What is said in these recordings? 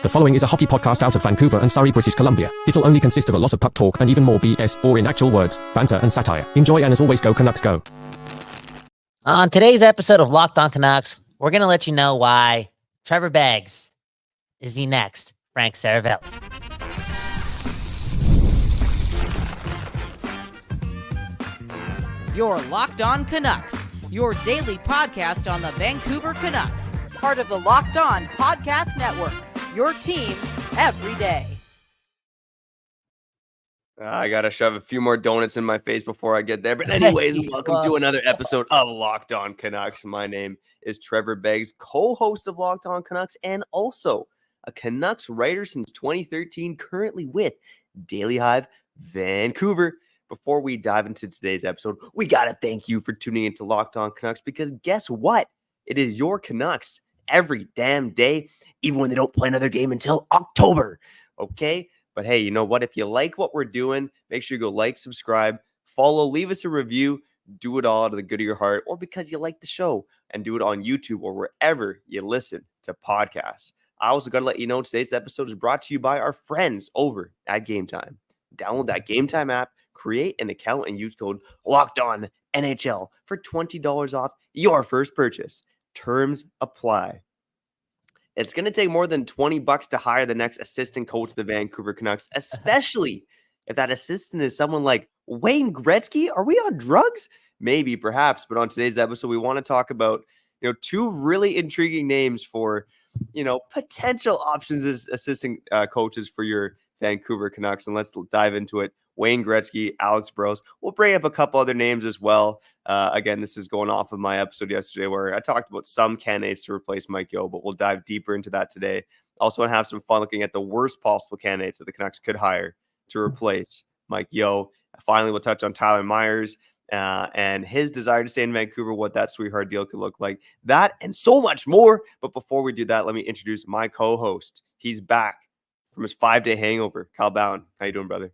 The following is a hockey podcast out of Vancouver and Surrey, British Columbia. It'll only consist of a lot of puck talk and even more BS, or in actual words, banter and satire. Enjoy, and as always, go Canucks go. On today's episode of Locked On Canucks, we're going to let you know why Trevor Beggs is the next Frank Saravelli. You're Locked On Canucks, your daily podcast on the Vancouver Canucks, part of the Locked On Podcast Network, your team every day. I got to shove a few more donuts in my face before I get there. But anyways, welcome to another episode of Locked On Canucks. My name is Trevor Beggs, co-host of Locked On Canucks, and also a Canucks writer since 2013, currently with Daily Hive Vancouver. Before we dive into today's episode, we got to thank you for tuning into Locked On Canucks, because guess what? It is your Canucks every damn day, even when they don't play another game until October. Okay? But hey, you know what? If you like what we're doing, make sure you go like, subscribe, follow, leave us a review. Do it all out of the good of your heart, or because you like the show, and do it on YouTube or wherever you listen to podcasts. I also got to let you know today's episode is brought to you by our friends over at Game Time. Download that Game Time app, create an account, and use code LOCKEDONNHL for $20 off your first purchase. Terms apply. It's going to take more than $20 to hire the next assistant coach of the Vancouver Canucks, especially if that assistant is someone like Wayne Gretzky. Are we on drugs? Maybe, perhaps. But on today's episode, we want to talk about, two really intriguing names for, potential options as assistant coaches for your Vancouver Canucks. And let's dive into it. Wayne Gretzky, Alex Burrows. We'll bring up a couple other names as well. Again, this is going off of my episode yesterday where I talked about some candidates to replace Mike Yeo, but we'll dive deeper into that today. Also want to have some fun looking at the worst possible candidates that the Canucks could hire to replace Mike Yeo. Finally, we'll touch on Tyler Myers and his desire to stay in Vancouver, what that sweetheart deal could look like. That and so much more. But before we do that, let me introduce my co-host. He's back from his 5-day hangover. Kyle Bhawan. How you doing, brother?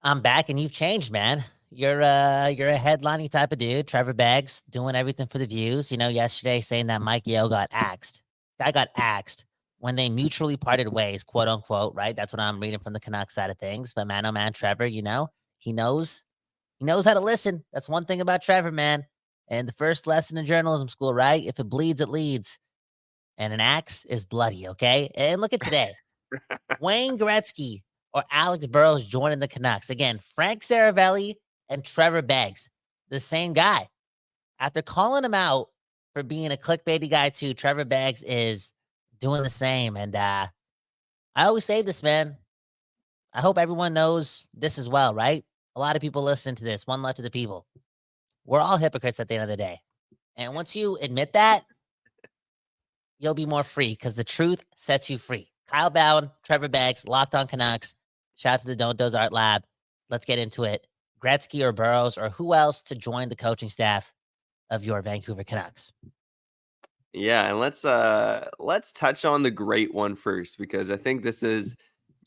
I'm back, and you've changed, man. You're a headlining type of dude. Trevor Beggs doing everything for the views. Yesterday saying that Mike Yeo got axed. Guy got axed when they mutually parted ways, quote unquote, right? That's what I'm reading from the Canucks side of things. But man, oh man, Trevor, he knows how to listen. That's one thing about Trevor, man. And the first lesson in journalism school, right? If it bleeds, it leads. And an axe is bloody, okay? And look at today. Wayne Gretzky or Alex Burrows joining the Canucks. Again, Frank Saravelli and Trevor Beggs, the same guy. After calling him out for being a clickbaity guy too, Trevor Beggs is doing the same. And I always say this, man. I hope everyone knows this as well, right? A lot of people listen to this. One love to the people. We're all hypocrites at the end of the day. And once you admit that, you'll be more free, because the truth sets you free. Kyle Bhawan, Trevor Beggs, Locked On Canucks. Shout out to the Don't Doze Art Lab. Let's get into it. Gretzky or Burrows, or who else to join the coaching staff of your Vancouver Canucks? Yeah, and let's touch on the great one first, because I think this is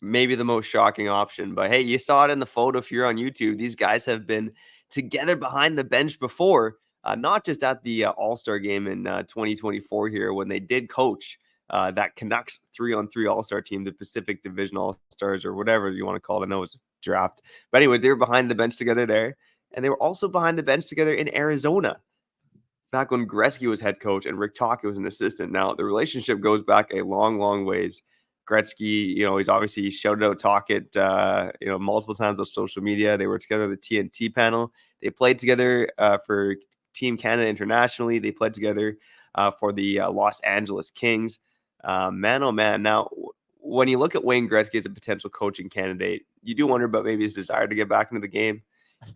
maybe the most shocking option. But hey, you saw it in the photo if you're on YouTube. These guys have been together behind the bench before, not just at the All-Star game in 2024 here when they did coach that Canucks 3-on-3 All-Star team, the Pacific Division All-Stars, or whatever you want to call it. I know it's draft. But anyways, they were behind the bench together there. And they were also behind the bench together in Arizona back when Gretzky was head coach and Rick Tocchet was an assistant. Now, the relationship goes back a long, long ways. Gretzky, he's obviously shouted out Tocchet, multiple times on social media. They were together on the TNT panel. They played together for Team Canada internationally. They played together for the Los Angeles Kings. Man, oh man. Now, when you look at Wayne Gretzky as a potential coaching candidate, you do wonder about maybe his desire to get back into the game.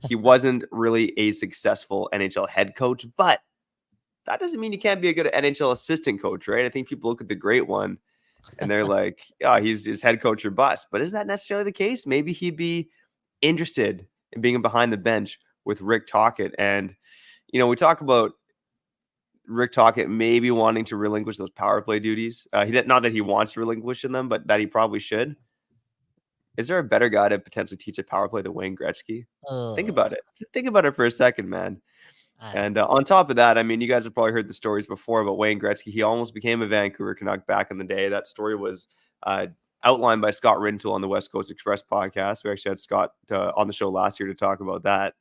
He wasn't really a successful NHL head coach, but that doesn't mean you can't be a good NHL assistant coach, right? I think people look at the great one and they're like, oh, he's his head coach or bust. But is that necessarily the case? Maybe he'd be interested in being behind the bench with Rick Tocchet. And, we talk about Rick Tocchet maybe wanting to relinquish those power play duties. Not that he wants to relinquish them, but that he probably should. Is there a better guy to potentially teach a power play than Wayne Gretzky? Think about it. Just think about it for a second, man. And on top of that, I mean, you guys have probably heard the stories before, but Wayne Gretzky, he almost became a Vancouver Canuck back in the day. That story was outlined by Scott Rintoul on the West Coast Express podcast. We actually had Scott on the show last year to talk about that.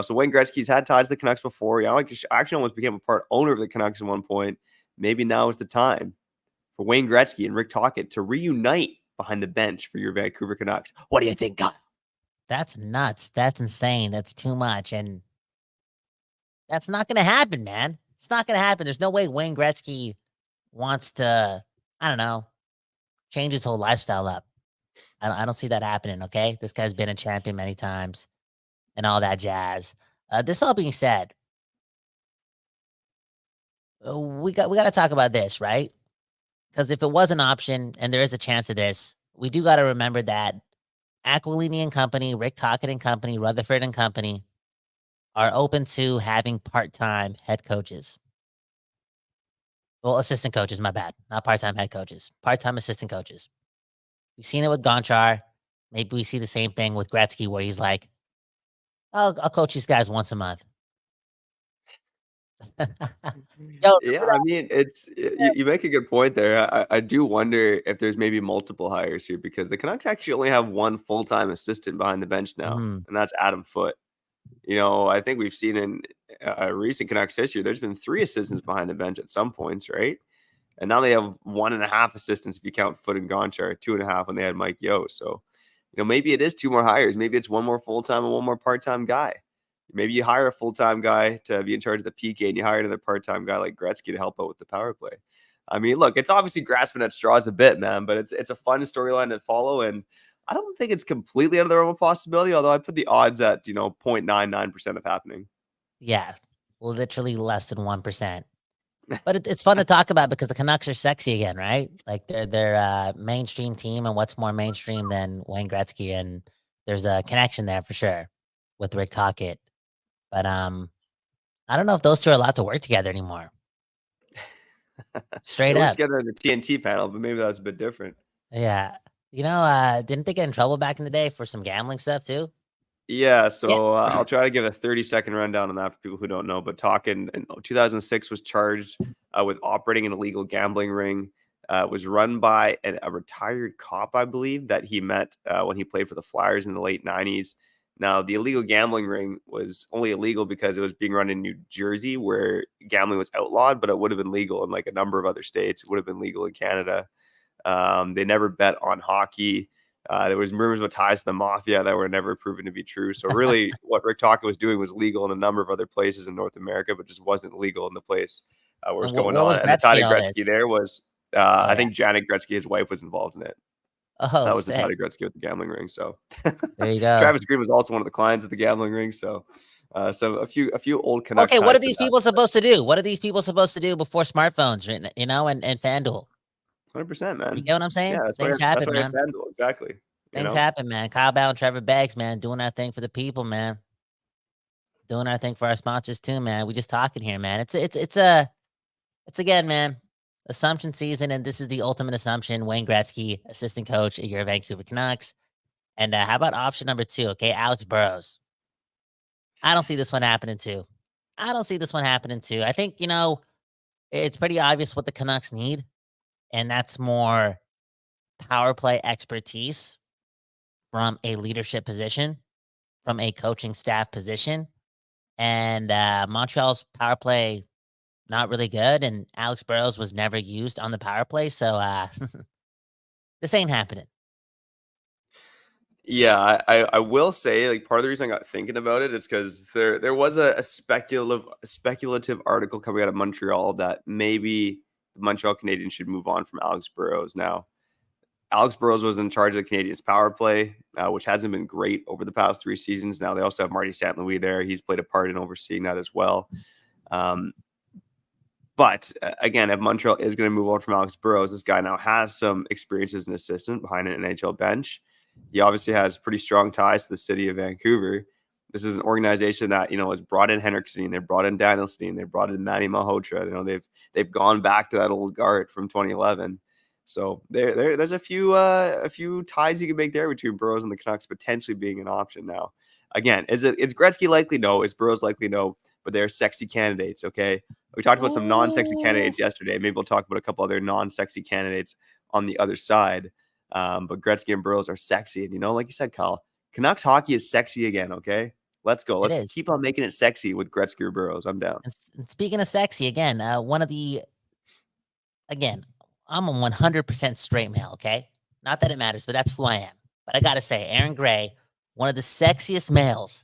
So Wayne Gretzky's had ties to the Canucks before. He actually almost became a part owner of the Canucks at one point. Maybe now is the time for Wayne Gretzky and Rick Tocchet to reunite behind the bench for your Vancouver Canucks. What do you think, Kyle? That's nuts. That's insane. That's too much. And that's not going to happen, man. It's not going to happen. There's no way Wayne Gretzky wants to, I don't know, change his whole lifestyle up. I don't see that happening, okay? This guy's been a champion many times and all that jazz. This all being said, we got to talk about this, right? Because if it was an option and there is a chance of this, we do got to remember that Aquilini and company, Rick Tocchet and company, Rutherford and company are open to having part-time head coaches. Well, assistant coaches, my bad. Not part-time head coaches. Part-time assistant coaches. We've seen it with Gonchar. Maybe we see the same thing with Gretzky where he's like, I'll coach these guys once a month. Yeah, I mean, you make a good point there. I do wonder if there's maybe multiple hires here because the Canucks actually only have one full-time assistant behind the bench now, and that's Adam Foote. I think we've seen in recent Canucks history, there's been 3 assistants behind the bench at some points, right? And now they have 1.5 assistants if you count Foote and Gonchar, 2.5 when they had Mike Yeo. So, maybe it is 2 more hires. Maybe it's 1 more full-time and 1 more part-time guy. Maybe you hire a full-time guy to be in charge of the PK and you hire another part-time guy like Gretzky to help out with the power play. I mean, look, it's obviously grasping at straws a bit, man, but it's a fun storyline to follow. And I don't think it's completely out of the realm of possibility, although I put the odds at, 0.99% of happening. Yeah, literally less than 1%. But it's fun to talk about because the Canucks are sexy again, right? Like they're a mainstream team, and what's more mainstream than Wayne Gretzky? And there's a connection there for sure with Rick Tocchet. But I don't know if those two are allowed to work together anymore. Straight up together in the TNT panel, but maybe that's a bit different. Yeah, didn't they get in trouble back in the day for some gambling stuff too? Yeah, so I'll try to give a 30-second rundown on that for people who don't know. But Tocchet in 2006 was charged with operating an illegal gambling ring. It was run by a retired cop, I believe, that he met when he played for the Flyers in the late 90s. Now, the illegal gambling ring was only illegal because it was being run in New Jersey, where gambling was outlawed, but it would have been legal in like a number of other states. It would have been legal in Canada. They never bet on hockey. There was rumors about ties to the mafia that were never proven to be true. So really what Rick Tocchet was doing was legal in a number of other places in North America, but just wasn't legal in the place where it was going on. And the tie to Gretzky there was, I think Janet Gretzky, his wife, was involved in it. Oh, that was the tie to Gretzky with the gambling ring. So there you go. Travis Green was also one of the clients of the gambling ring. So a few old Canucks. Okay, what are these people supposed to do? What are these people supposed to do before smartphones, and FanDuel? 100%, man. You get what I'm saying? Yeah, things happen, man. FanDuel, exactly. Things happen, man. Kyle Bell and Trevor Beggs, man, doing our thing for the people, man. Doing our thing for our sponsors too, man. We just talking here, man. It's again, man, assumption season, and this is the ultimate assumption. Wayne Gretzky, assistant coach at your Vancouver Canucks. And how about option number 2? Okay, Alex Burrows. I don't see this one happening too. I think, it's pretty obvious what the Canucks need, and that's more power play expertise from a leadership position, from a coaching staff position. And Montreal's power play, not really good. And Alex Burrows was never used on the power play. So this ain't happening. Yeah, I will say, like, part of the reason I got thinking about it is because there was a speculative article coming out of Montreal that maybe the Montreal Canadiens should move on from Alex Burrows. Now, Alex Burrows was in charge of the Canadiens' power play, which hasn't been great over the past 3 seasons. Now, they also have Marty St. Louis there. He's played a part in overseeing that as well. But again, if Montreal is going to move on from Alex Burrows, this guy now has some experience as an assistant behind an NHL bench. He obviously has pretty strong ties to the city of Vancouver. This is an organization that, has brought in Henriksen, they brought in Daniel Steen, they brought in Manny Malhotra. They've gone back to that old guard from 2011. So there's a few ties you can make there between Burrows and the Canucks potentially being an option now. Again, is Gretzky likely? No. Is Burrows likely? No. But they're sexy candidates, okay? We talked about some non-sexy candidates yesterday. Maybe we'll talk about a couple other non-sexy candidates on the other side. But Gretzky and Burrows are sexy. And, like you said, Kyle, Canucks hockey is sexy again, okay? Let's go. It Let's is. keep on making it sexy with Gretzky or Burrows. I'm down. And speaking of sexy, again, I'm a 100% straight male, okay? Not that it matters, but that's who I am. But I got to say, Aaron Gray, one of the sexiest males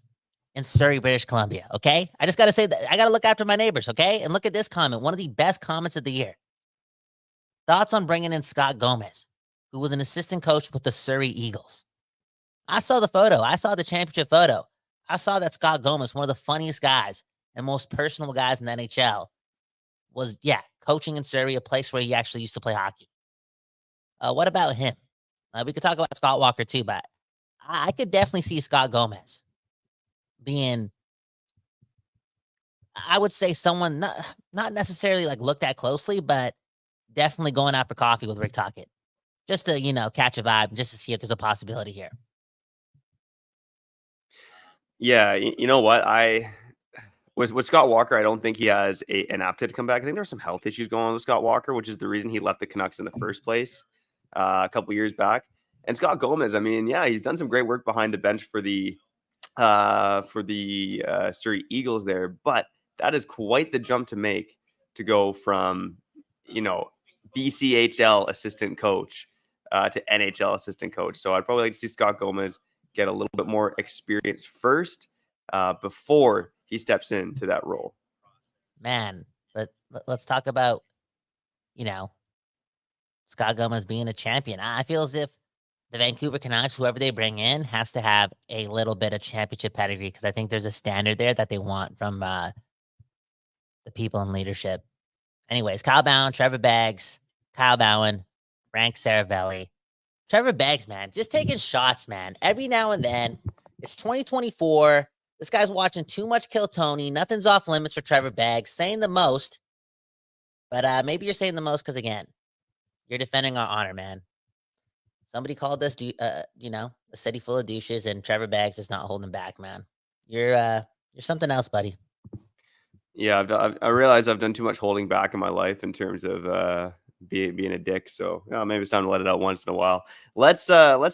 in Surrey, British Columbia, okay? I just got to say that I got to look after my neighbors, okay? And look at this comment, one of the best comments of the year. Thoughts on bringing in Scott Gomez, who was an assistant coach with the Surrey Eagles. I saw the photo. I saw the championship photo. I saw that Scott Gomez, one of the funniest guys and most personable guys in the NHL, was, coaching in Surrey, a place where he actually used to play hockey. What about him? We could talk about Scott Walker too, but I could definitely see Scott Gomez being, I would say, someone not necessarily like looked at closely, but definitely going out for coffee with Rick Tocchet. Just to, catch a vibe, just to see if there's a possibility here. Yeah, you know what? With Scott Walker, I don't think he has an aptitude to come back. I think there's some health issues going on with Scott Walker, which is the reason he left the Canucks in the first place a couple years back. And Scott Gomez, I mean, he's done some great work behind the bench for the Surrey Eagles there, but that is quite the jump to make to go from, BCHL assistant coach to NHL assistant coach. So I'd probably like to see Scott Gomez get a little bit more experience first before he steps into that role. Man, let's talk about, Scott Gomez being a champion. I feel as if the Vancouver Canucks, whoever they bring in, has to have a little bit of championship pedigree, because I think there's a standard there that they want from the people in leadership. Anyways, Kyle Bhawan, Trevor Beggs, Kyle Bhawan, Frank Saravelli. Trevor Beggs, man, just taking shots, man. Every now and then, it's 2024. This guy's watching too much Kill Tony. Nothing's off limits for Trevor Beggs. Saying the most, but maybe you're saying the most because, again, you're defending our honor, man. Somebody called us, a city full of douches, and Trevor Beggs is not holding back, man. You're something else, buddy. Yeah, I realize I've done too much holding back in my life in terms of being a dick. So maybe it's time to let it out once in a while. Let's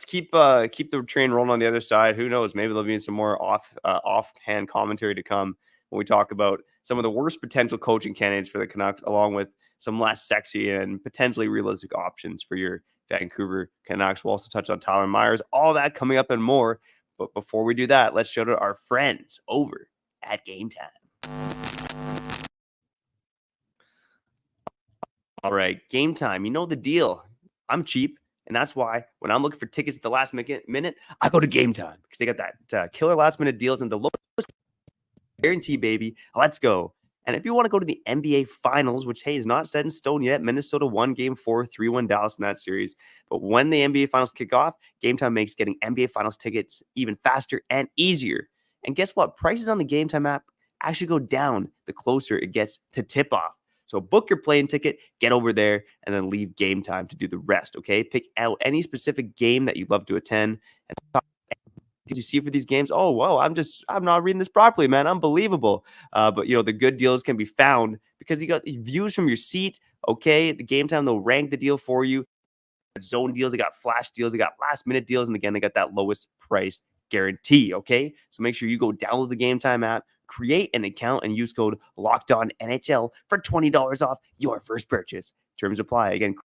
keep the train rolling on the other side. Who knows? Maybe there'll be some more offhand commentary to come when we talk about some of the worst potential coaching candidates for the Canucks, along with some less sexy and potentially realistic options for your Vancouver Canucks. We'll also touch on Tyler Myers, all that coming up and more. But before we do that, let's shout out our friends over at Game Time. All right, Game Time. You know the deal. I'm cheap, and that's why when I'm looking for tickets at the last minute, I go to Game Time, because they got that killer last minute deals and the lowest guarantee, baby. Let's go. And if you want to go to the NBA Finals, which, hey, is not set in stone yet, Minnesota won Game 4, 3-1 Dallas in that series. But when the NBA Finals kick off, Game Time makes getting NBA Finals tickets even faster and easier. And guess what? Prices on the Game Time app actually go down the closer it gets to tip-off. So book your plane ticket, get over there, and then leave Game Time to do the rest, okay? Pick out any specific game that you'd love to attend. And did you see for these games? Oh, whoa, I'm not reading this properly, man. Unbelievable. But, the good deals can be found because you got views from your seat, okay? The Game Time, they'll rank the deal for you. Zone deals, they got flash deals, they got last-minute deals, and again, they got that lowest price guarantee, okay? So make sure you go download the Game Time app, create an account, and use code LOCKEDONNHL for $20 off your first purchase. Terms apply. Again,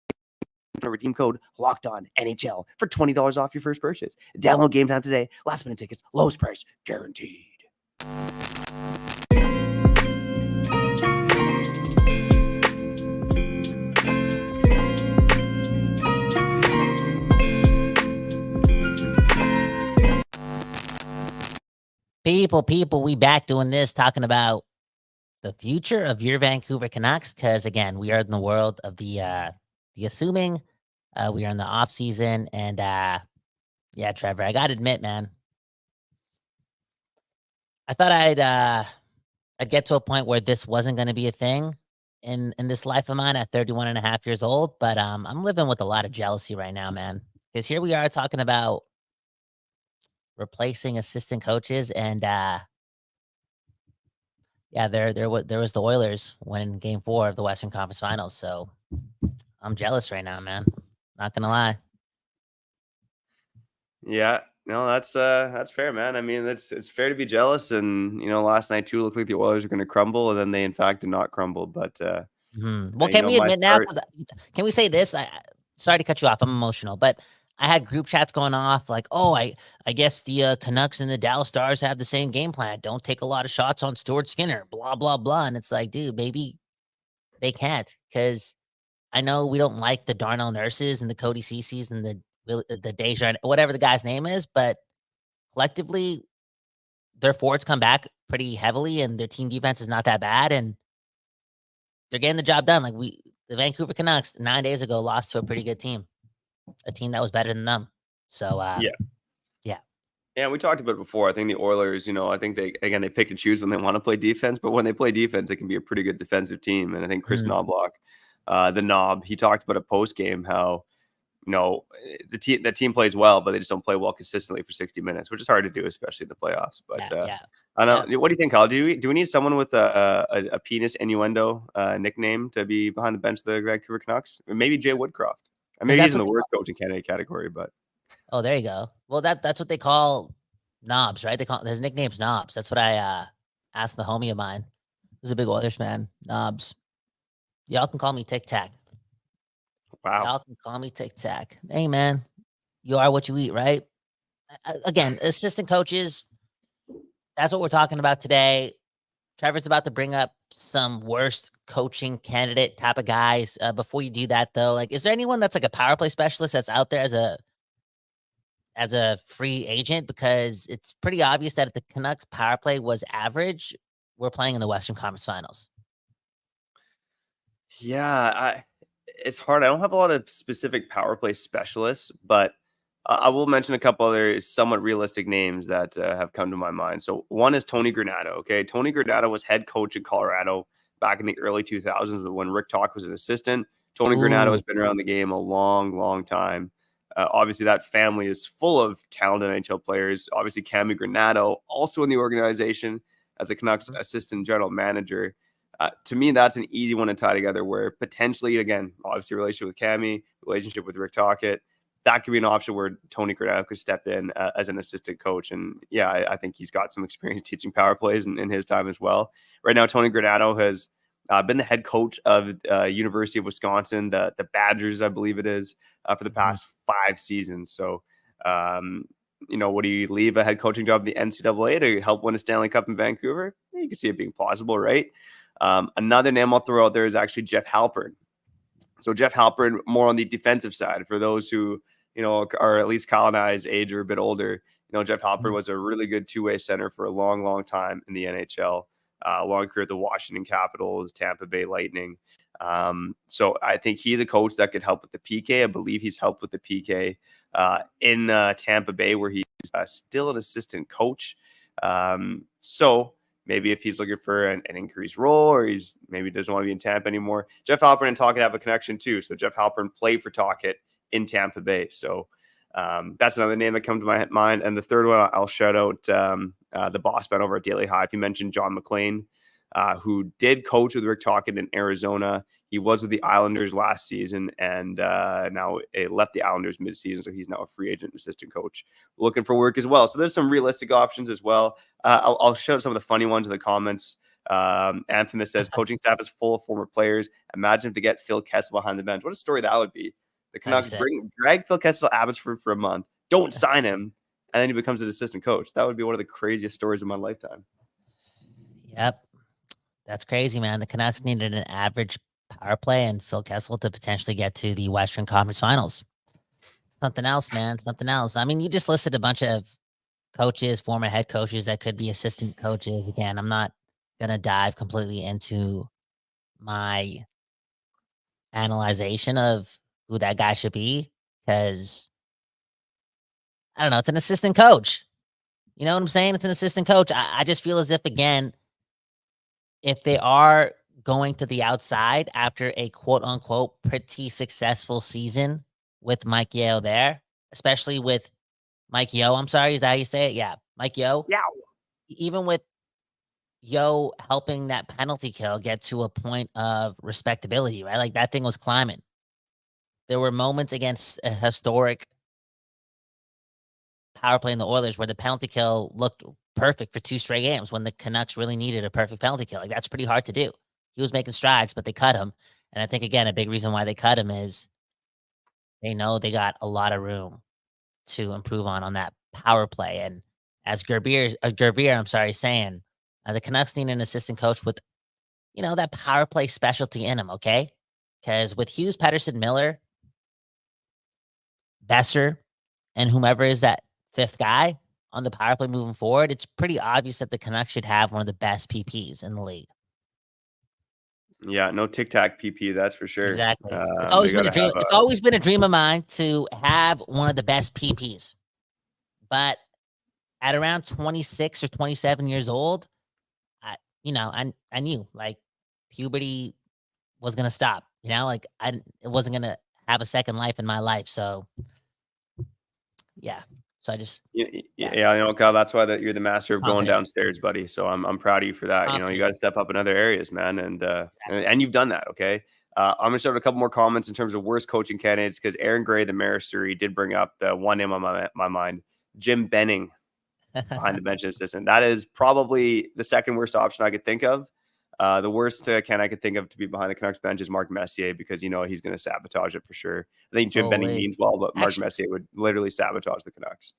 redeem code LOCKEDONNHL for $20 off your first purchase. Download Game Time today. Last minute tickets, lowest price guaranteed. People, we back doing this, talking about the future of your Vancouver Canucks, because, again, we are in the world of the assuming. We are in the off season, and Trevor, I gotta admit, man, I thought I'd get to a point where this wasn't going to be a thing in this life of mine at 31 and a half years old, but I'm living with a lot of jealousy right now, man, because here we are talking about replacing assistant coaches, and there was the Oilers winning Game 4 of the Western Conference Finals. So I'm jealous right now, man. Not gonna lie. Yeah, no, that's fair, man. I mean, it's fair to be jealous, and last night too looked like the Oilers are going to crumble, and then they in fact did not crumble. But Well, can we my admit now? start, Can we say this? Sorry to cut you off. I'm emotional, but I had group chats going off like, "Oh, I guess the Canucks and the Dallas Stars have the same game plan. Don't take a lot of shots on Stuart Skinner." Blah blah blah. And it's like, dude, maybe they can't because I know we don't like the Darnell Nurses and the Cody Cece's and the Deja, whatever the guy's name is, but collectively, their forwards come back pretty heavily, and their team defense is not that bad, and they're getting the job done. Like the Vancouver Canucks 9 days ago lost to a pretty good team, a team that was better than them. So yeah. yeah, Yeah, we talked about it before. I think the Oilers, I think they pick and choose when they want to play defense, but when they play defense, they can be a pretty good defensive team. And I think Chris Knobloch, the Knob, he talked about a post game how the team plays well, but they just don't play well consistently for 60 minutes, which is hard to do, especially in the playoffs. But yeah. I don't know. What do you think, Kyle? Do we need someone with a penis innuendo nickname to be behind the bench of the Vancouver Canucks? Or maybe Jay Woodcroft. I mean, he's in the worst coaching candidate category, but. Oh, there you go. Well, that's what they call knobs, right? They call his nickname's Knobs. That's what I asked the homie of mine, who's a big Oilers fan. Knobs. Y'all can call me Tic Tac. Wow. Y'all can call me Tic Tac. Hey, man, you are what you eat, right? Again, assistant coaches. That's what we're talking about today. Trevor's about to bring up some worst coaching candidate type of guys. Before you do that, though, like, is there anyone that's like a power play specialist that's out there as a free agent? Because it's pretty obvious that if the Canucks power play was average, we're playing in the Western Conference Finals. Yeah, it's hard. I don't have a lot of specific power play specialists, but I will mention a couple other somewhat realistic names that have come to my mind. So one is Tony Granato. Okay, Tony Granato was head coach in Colorado back in the early 2000s when Rick Talk was an assistant. Tony Granato has been around the game a long, long time. Obviously, that family is full of talented NHL players. Obviously, Cami Granato also in the organization as a Canucks assistant general manager. To me, that's an easy one to tie together where potentially, again, obviously relationship with Cami, relationship with Rick Tocchet, that could be an option where Tony Granato could step in as an assistant coach. And yeah, I think he's got some experience teaching power plays in his time as well. Right now, Tony Granato has been the head coach of University of Wisconsin, the Badgers, I believe it is, for the past 5 seasons. So, would he leave a head coaching job at the NCAA to help win a Stanley Cup in Vancouver? You can see it being plausible, right? Another name I'll throw out there is actually Jeff Halpern. So Jeff Halpern, more on the defensive side. For those who, are at least colonized age or a bit older, Jeff Halpern was a really good two-way center for a long, long time in the NHL. Long career at the Washington Capitals, Tampa Bay Lightning. So I think he's a coach that could help with the PK. I believe he's helped with the PK in Tampa Bay, where he's still an assistant coach. So maybe if he's looking for an increased role, or he's maybe doesn't want to be in Tampa anymore. Jeff Halpern and Tocchet have a connection too. So Jeff Halpern played for Tocchet in Tampa Bay. So that's another name that comes to my mind. And the third one, I'll shout out the boss man over at Daily Hive. You mentioned John McClain, who did coach with Rick Tocchet in Arizona. He was with the Islanders last season, and now left the Islanders mid-season, so he's now a free agent assistant coach looking for work as well. So there's some realistic options as well. I'll show some of the funny ones in the comments. Anthony says, coaching staff is full of former players. Imagine if they get Phil Kessel behind the bench. What a story that would be. The Canucks drag Phil Kessel to Abbotsford for a month, don't sign him, and then he becomes an assistant coach. That would be one of the craziest stories of my lifetime. Yep. That's crazy, man. The Canucks needed an average power play and Phil Kessel to potentially get to the Western Conference Finals. Something else, man. Something else. I mean, you just listed a bunch of coaches, former head coaches that could be assistant coaches. Again, I'm not going to dive completely into my analyzation of who that guy should be because, I don't know, it's an assistant coach. You know what I'm saying? It's an assistant coach. I just feel as if, again, if they are going to the outside after a quote-unquote pretty successful season with Mike Yeo there, especially with Mike Yeo, I'm sorry, is that how you say it? Yeah, Mike Yeo. Yeah. Even with Yeo helping that penalty kill get to a point of respectability, right? Like that thing was climbing. there were moments against a historic power play in the Oilers where the penalty kill looked perfect for 2 straight games when the Canucks really needed a perfect penalty kill. Like, that's pretty hard to do. He was making strides, but they cut him. And I think, again, a big reason why they cut him is they know they got a lot of room to improve on that power play. And as Gervier, saying, the Canucks need an assistant coach with, that power play specialty in him, okay? Because with Hughes, Pettersson, Miller, Besser, and whomever is that 5th guy on the power play moving forward, it's pretty obvious that the Canucks should have one of the best PPs in the league. Yeah, no tic-tac PP, that's for sure. Exactly. It's always been a dream. It's always been a dream of mine to have one of the best PPs. But at around 26 or 27 years old, I knew like puberty was gonna stop. It wasn't gonna have a second life in my life. So yeah. So I just Kyle, that's why you're the master of going downstairs, buddy. So I'm proud of you for that. You got to step up in other areas, man, and you've done that. Okay, I'm gonna start with a couple more comments in terms of worst coaching candidates because Aaron Gray, the Mayor Surrey, did bring up the one name on my mind, Jim Benning, behind the bench assistant. That is probably the second worst option I could think of. The worst I could think of to be behind the Canucks bench is Mark Messier because he's going to sabotage it for sure. I think Jim Benning means well, but Mark Messier would literally sabotage the Canucks.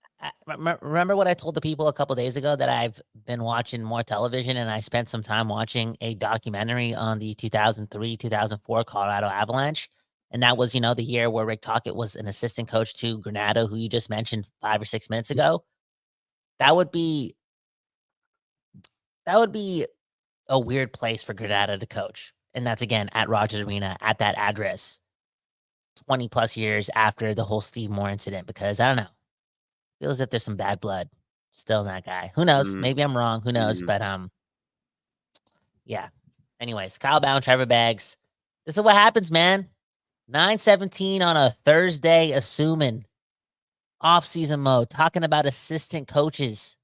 Remember what I told the people a couple days ago that I've been watching more television and I spent some time watching a documentary on the 2003-2004 Colorado Avalanche. And that was, the year where Rick Tocchet was an assistant coach to Granato, who you just mentioned 5 or 6 minutes ago. That would be a weird place for Granato to coach. And that's, again, at Rogers Arena, at that address, 20 plus years after the whole Steve Moore incident, because I don't know. Feels as if there's some bad blood still in that guy. Who knows? Maybe I'm wrong. Who knows? But yeah. Anyways, Kyle Bhawan, Trevor Beggs. This is what happens, man. 9:17 on a Thursday, assuming off-season mode, talking about assistant coaches.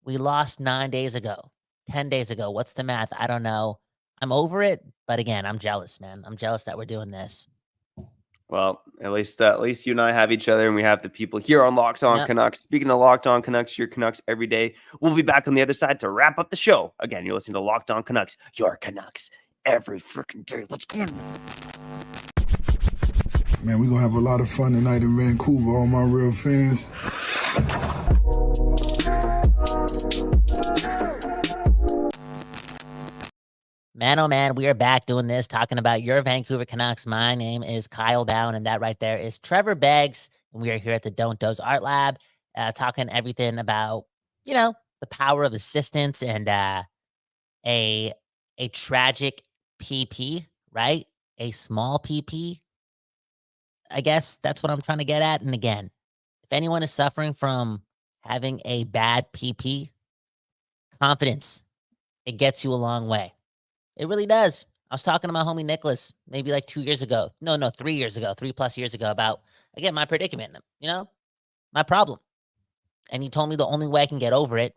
We lost 9 days ago. 10 days ago. What's the math? I don't know. I'm over it, but again, I'm jealous, man. I'm jealous that we're doing this. Well, at least you and I have each other, and we have the people here on Locked On Canucks. Speaking of Locked On Canucks, your Canucks every day. We'll be back on the other side to wrap up the show. Again, you're listening to Locked On Canucks, your Canucks every freaking day. Let's go. Man, we're going to have a lot of fun tonight in Vancouver, all my real fans. Man, oh man, we are back doing this, talking about your Vancouver Canucks. My name is Kyle Bhawan, and that right there is Trevor Beggs. And we are here at the Don't Doze Art Lab, talking everything about, the power of assistants and a tragic PP, right? A small PP. I guess that's what I'm trying to get at. And again, if anyone is suffering from having a bad PP, confidence, it gets you a long way. It really does. I was talking to my homie Nicholas maybe like 2 years ago. No, 3 years ago, 3+ years ago about, again, my predicament, my problem. And he told me the only way I can get over it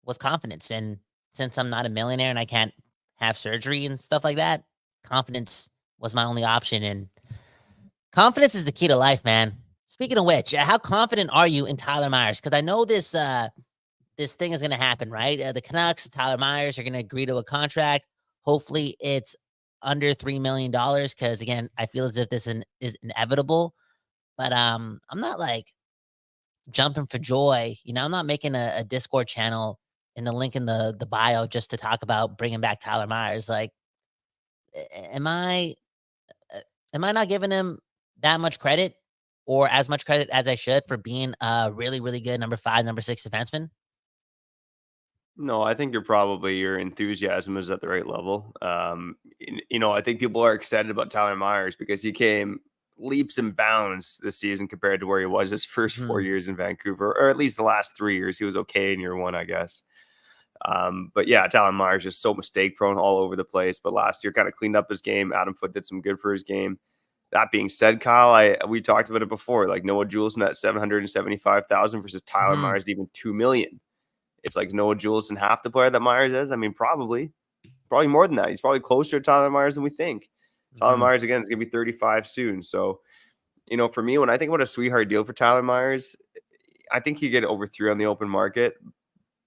was confidence. And since I'm not a millionaire and I can't have surgery and stuff like that, confidence was my only option. And confidence is the key to life, man. Speaking of which, how confident are you in Tyler Myers? Because I know this thing is going to happen, right? The Canucks, Tyler Myers are going to agree to a contract. Hopefully it's under $3 million because, again, I feel as if this is inevitable. But I'm not like jumping for joy. I'm not making a Discord channel in the link in the bio just to talk about bringing back Tyler Myers. Like, am I not giving him that much credit or as much credit as I should for being a really, really good number 5, number 6 defenseman? No, I think your enthusiasm is at the right level. I think people are excited about Tyler Myers because he came leaps and bounds this season compared to where he was his first 4 years in Vancouver, or at least the last 3 years. He was okay in year 1, I guess. But yeah, Tyler Myers is so mistake prone all over the place. But last year kind of cleaned up his game. Adam Foote did some good for his game. That being said, Kyle, we talked about it before, like Noah Juleson at $775,000 versus Tyler Myers at even $2 million. It's like Noah Juleson half the player that Myers is. I mean, probably more than that. He's probably closer to Tyler Myers than we think. Tyler Myers, again, is going to be 35 soon. So, for me, when I think about a sweetheart deal for Tyler Myers, I think you get over 3 on the open market.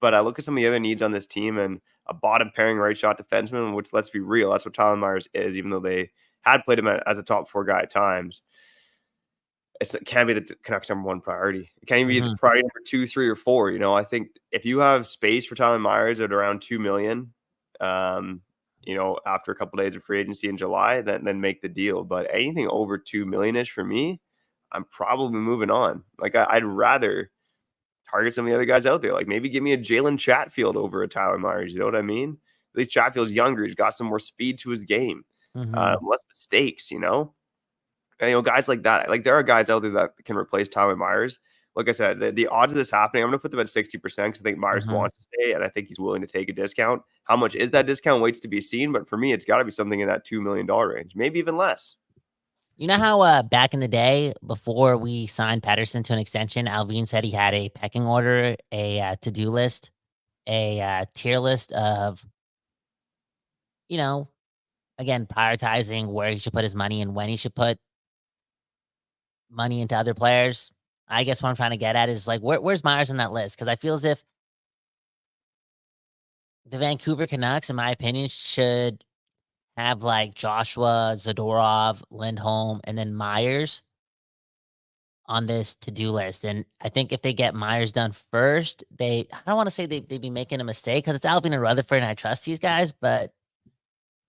But I look at some of the other needs on this team and a bottom pairing right shot defenseman, which, let's be real, that's what Tyler Myers is, even though they had played him as a top 4 guy at times. It can't be the Canucks' number 1 priority. It can't even be the priority number 2, 3, or 4. I think if you have space for Tyler Myers at around $2 million, after a couple of days of free agency in July, then make the deal. But anything over $2 million-ish for me, I'm probably moving on. Like I'd rather target some of the other guys out there. Like maybe give me a Jalen Chatfield over a Tyler Myers. You know what I mean? At least Chatfield's younger. He's got some more speed to his game, less mistakes. And, guys like that. Like there are guys out there that can replace Tyler Myers. Like I said, the odds of this happening, I'm going to put them at 60% because I think Myers wants to stay, and I think he's willing to take a discount. How much is that discount? Waits to be seen. But for me, it's got to be something in that $2 million range, maybe even less. You know how back in the day, before we signed Pettersson to an extension, Alvin said he had a pecking order, a to-do list, a tier list of, again, prioritizing where he should put his money and when he should put money into other players. I guess what I'm trying to get at is like, where's Myers on that list? Because I feel as if the Vancouver Canucks, in my opinion, should have like Joshua, Zadorov, Lindholm, and then Myers on this to-do list. And I think if they get Myers done first, I don't want to say they'd be making a mistake because it's Alvin and Rutherford and I trust these guys, but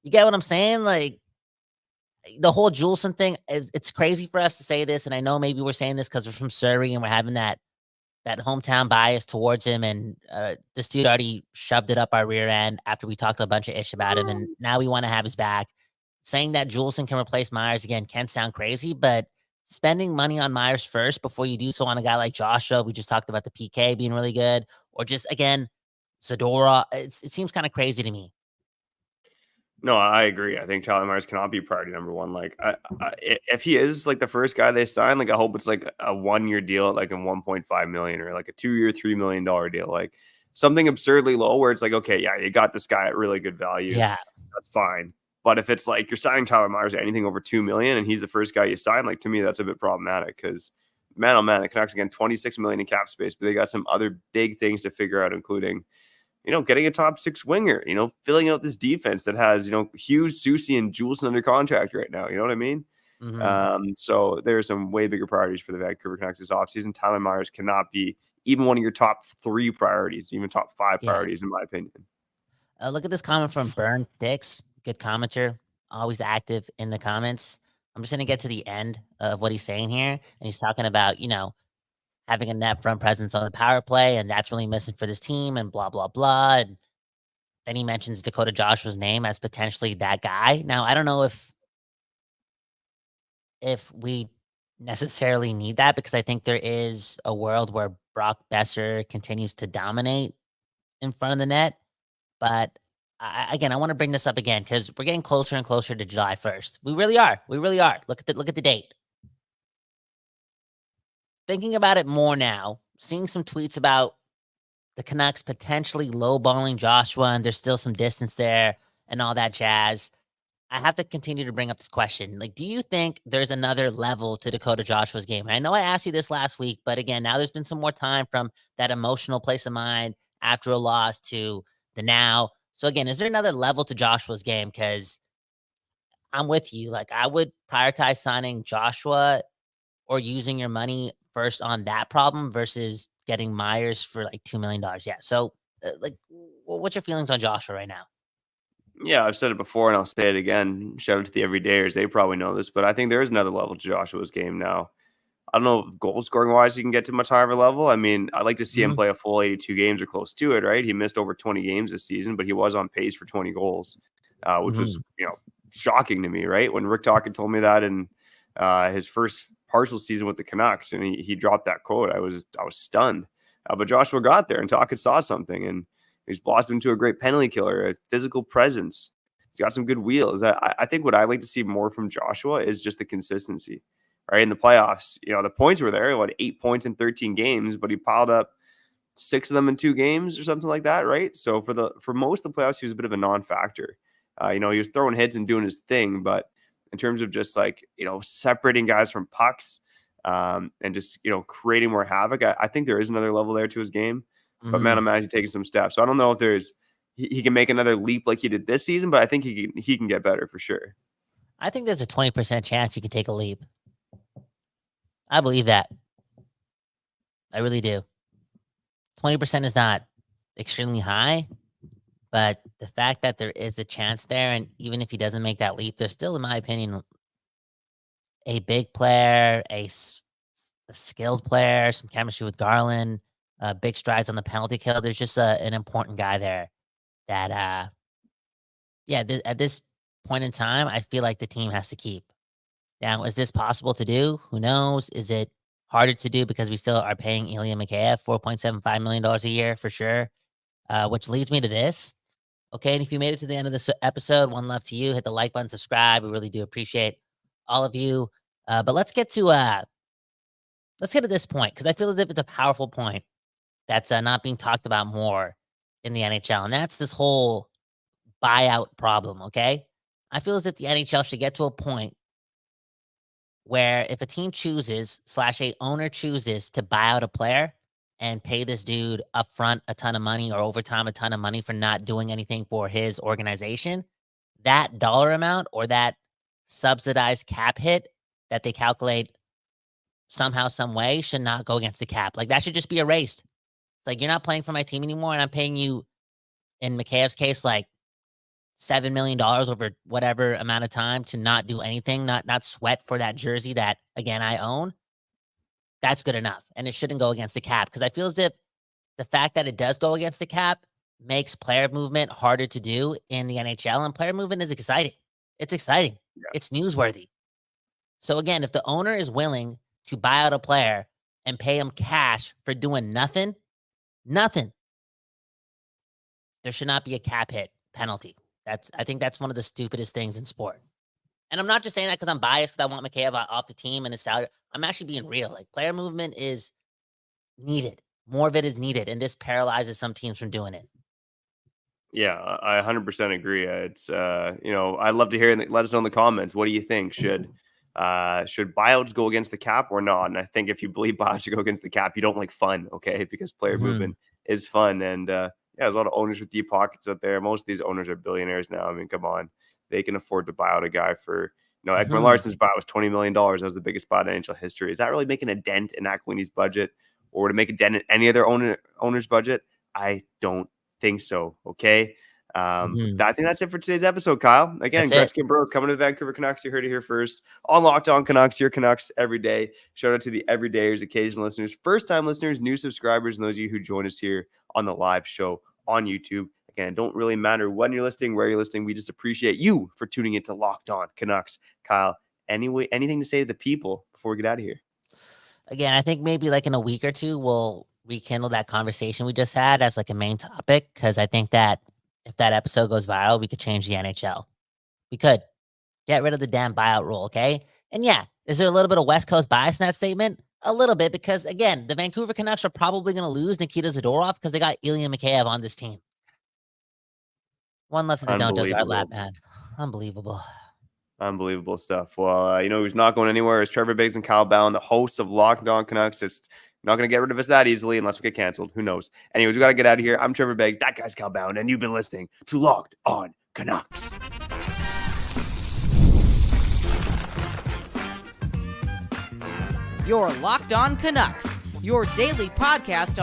you get what I'm saying? Like the whole Juleson thing, it's crazy for us to say this. And I know maybe we're saying this because we're from Surrey and we're having that hometown bias towards him. And this dude already shoved it up our rear end after we talked a bunch of ish about him. And now we want to have his back. Saying that Juleson can replace Myers again can sound crazy, but spending money on Myers first before you do so on a guy like Joshua, we just talked about the PK being really good, or just, again, Zadora, it seems kind of crazy to me. No, I agree. I think Tyler Myers cannot be priority number 1. Like, if he is like the first guy they sign, like I hope it's like a 1-year deal at like a $1.5 million or like a 2-year, $3 million deal, like something absurdly low where it's like, okay, yeah, you got this guy at really good value. Yeah, that's fine. But if it's like you're signing Tyler Myers at anything over $2 million and he's the first guy you sign, like to me, that's a bit problematic because man, oh man, the Canucks again, $26 million in cap space, but they got some other big things to figure out, including, getting a top 6 winger, filling out this defense that has, Hughes, Soucy, and Juleson under contract right now. You know what I mean? So there are some way bigger priorities for the Vancouver Canucks this offseason. Tyler Myers cannot be even one of your top 3 priorities, even top 5 priorities, in my opinion. Look at this comment from Burn Sticks. Good commenter, always active in the comments. I'm just going to get to the end of what he's saying here. And he's talking about, having a net front presence on the power play, and that's really missing for this team, and blah, blah, blah. And then he mentions Dakota Joshua's name as potentially that guy. Now, I don't know if we necessarily need that, because I think there is a world where Brock Besser continues to dominate in front of the net. But I want to bring this up again because we're getting closer and closer to July 1st. We really are. We really are. Look at the date. Thinking about it more now, seeing some tweets about the Canucks potentially lowballing Joshua, and there's still some distance there and all that jazz. I have to continue to bring up this question. Like, do you think there's another level to Dakota Joshua's game? And I know I asked you this last week, but again, now there's been some more time from that emotional place of mind after a loss to the now. So again, is there another level to Joshua's game? Because I'm with you. Like, I would prioritize signing Joshua or using your money first on that problem versus getting Myers for like $2 million. Yeah. So what's your feelings on Joshua right now? Yeah, I've said it before and I'll say it again. Shout out to the everydayers. They probably know this, but I think there is another level to Joshua's game now. I don't know if goal scoring wise he can get to much higher of a level. I mean, I'd like to see him play a full 82 games or close to it, right? He missed over 20 games this season, but he was on pace for 20 goals, which was, shocking to me, right? When Rick Tocchet told me that in his first partial season with the Canucks, and he dropped that quote, I was stunned. But Joshua got there, and Tocchet saw something, and he's blossomed into a great penalty killer, a physical presence. He's got some good wheels. I think what I'd like to see more from Joshua is just the consistency, right? In the playoffs, the points were there, 8 points in 13 games, but he piled up 6 of them in 2 games or something like that, right? So for most of the playoffs, he was a bit of a non-factor. He was throwing hits and doing his thing, but in terms of just like, separating guys from pucks and just, creating more havoc. I think there is another level there to his game. But man, I'm actually taking some steps. So I don't know if he can make another leap like he did this season, but I think he can get better for sure. I think there's a 20% chance he can take a leap. I believe that. I really do. 20% is not extremely high, but the fact that there is a chance there, and even if he doesn't make that leap, there's still, in my opinion, a big player, a skilled player, some chemistry with Garland, big strides on the penalty kill. There's just an important guy there that, at this point in time, I feel like the team has to keep. Now, is this possible to do? Who knows? Is it harder to do because we still are paying Ilya Mikheyev $4.75 million a year for sure? Which leads me to this. Okay, and if you made it to the end of this episode, one love to you. Hit the like button, subscribe. We really do appreciate all of you. But let's get to this point, because I feel as if it's a powerful point that's not being talked about more in the NHL, and that's this whole buyout problem. Okay, I feel as if the NHL should get to a point where if a team chooses / a owner chooses to buy out a player and pay this dude upfront a ton of money or overtime a ton of money for not doing anything for his organization, that dollar amount or that subsidized cap hit that they calculate somehow, some way should not go against the cap. Like, that should just be erased. It's like, you're not playing for my team anymore, and I'm paying you, in Mikheyev's case, like $7 million over whatever amount of time to not do anything, not sweat for that jersey that, again, I own. That's good enough. And it shouldn't go against the cap, because I feel as if the fact that it does go against the cap makes player movement harder to do in the NHL, and player movement is exciting. It's exciting. Yeah. It's newsworthy. So again, if the owner is willing to buy out a player and pay him cash for doing nothing, there should not be a cap hit penalty. I think that's one of the stupidest things in sport. And I'm not just saying that because I'm biased, because I want Mikheyev off the team and his salary. I'm actually being real. Like, player movement is needed. More of it is needed, and this paralyzes some teams from doing it. Yeah, I 100% agree. It's I'd love to hear. Let us know in the comments. What do you think? Should buyouts go against the cap or not? And I think if you believe buyouts should go against the cap, you don't like fun, okay? Because player movement is fun, and there's a lot of owners with deep pockets out there. Most of these owners are billionaires now. I mean, come on, they can afford to buy out a guy for, Ekman Larsson's buyout was $20 million. That was the biggest buyout in NHL history. Is that really making a dent in Aquini's budget, or to make a dent in any other owner's budget? I don't think so. Okay. I think that's it for today's episode, Kyle. Again, Gretzky and Burrows coming to the Vancouver Canucks. You heard it here first on Locked On Canucks, your Canucks every day. Shout out to the everydayers, occasional listeners, first-time listeners, new subscribers, and those of you who join us here on the live show on YouTube. Again, it don't really matter when you're listening, where you're listening. We just appreciate you for tuning into Locked On Canucks. Kyle, anything to say to the people before we get out of here? Again, I think maybe like in a week or two, we'll rekindle that conversation we just had as like a main topic, because I think that if that episode goes viral, we could change the NHL. We could get rid of the damn buyout rule, okay? And yeah, is there a little bit of West Coast bias in that statement? A little bit, because again, the Vancouver Canucks are probably going to lose Nikita Zadorov because they got Ilya Mikheyev on this team. One left to the Don't Does Art Lab, man. Unbelievable Stuff. Well, who's not going anywhere is Trevor Beggsy and Kyle Bhawan, the hosts of Locked On Canucks. It's not going to get rid of us that easily unless we get canceled. Who knows? Anyways, we got to get out of here. I'm Trevor Beggs. That guy's Kyle Bhawan, and you've been listening to Locked On Canucks. You're Locked On Canucks, your daily podcast on